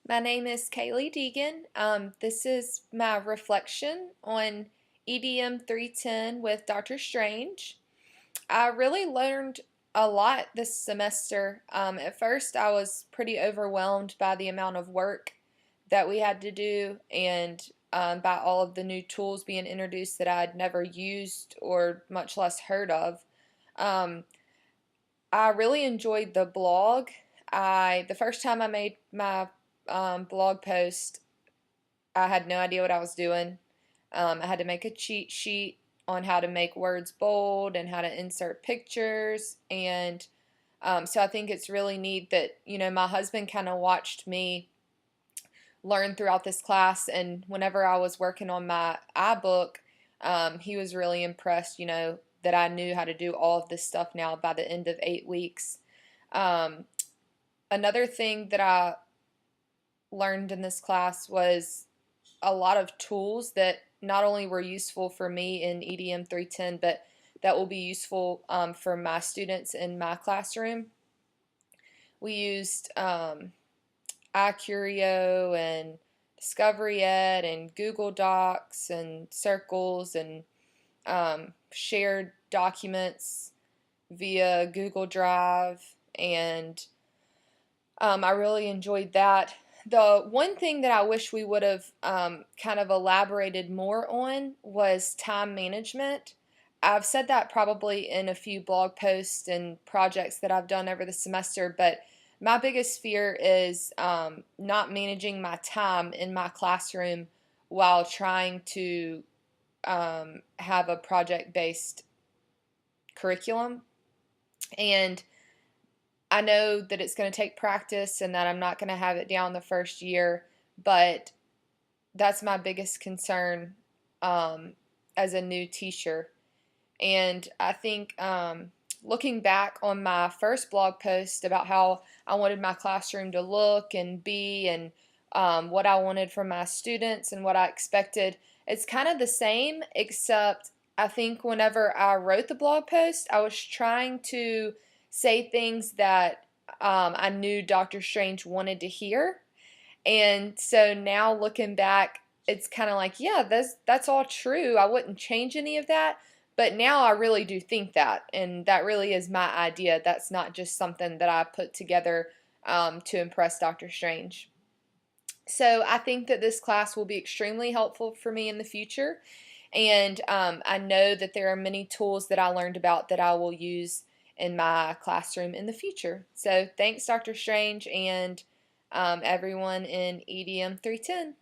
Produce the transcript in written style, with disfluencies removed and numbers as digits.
My name is Kaylee Deegan. This is my reflection on EDM 310 with Dr. Strange. I really learned a lot this semester. At first, I was pretty overwhelmed by the amount of work that we had to do and by all of the new tools being introduced that I'd never used or much less heard of. Um, I really enjoyed the blog. The first time I made my blog post, I had no idea what I was doing. I had to make a cheat sheet on how to make words bold and how to insert pictures. And so I think it's really neat that, my husband kind of watched me learn throughout this class. And whenever I was working on my iBook, he was really impressed, that I knew how to do all of this stuff now by the end of 8 weeks. Um, Another thing that I learned in this class was a lot of tools that not only were useful for me in EDM 310, but that will be useful for my students in my classroom. We used iCurio and Discovery Ed and Google Docs and Circles and shared documents via Google Drive, and I really enjoyed that. The one thing that I wish we would have kind of elaborated more on was time management. I've said that probably in a few blog posts and projects that I've done over the semester, but my biggest fear is not managing my time in my classroom while trying to have a project based curriculum. And I know that it's going to take practice and that I'm not going to have it down the first year, but that's my biggest concern as a new teacher. And I think looking back on my first blog post about how I wanted my classroom to look and be and what I wanted from my students and what I expected, it's kind of the same, except I think whenever I wrote the blog post, I was trying to say things that I knew Dr. Strange wanted to hear. And so now looking back, it's kind of like, yeah, that's all true. I wouldn't change any of that. But now I really do think that, and that really is my idea. That's not just something that I put together to impress Dr. Strange. So I think that this class will be extremely helpful for me in the future. And I know that there are many tools that I learned about that I will use in my classroom in the future. So thanks, Dr. Strange, and everyone in EDM 310.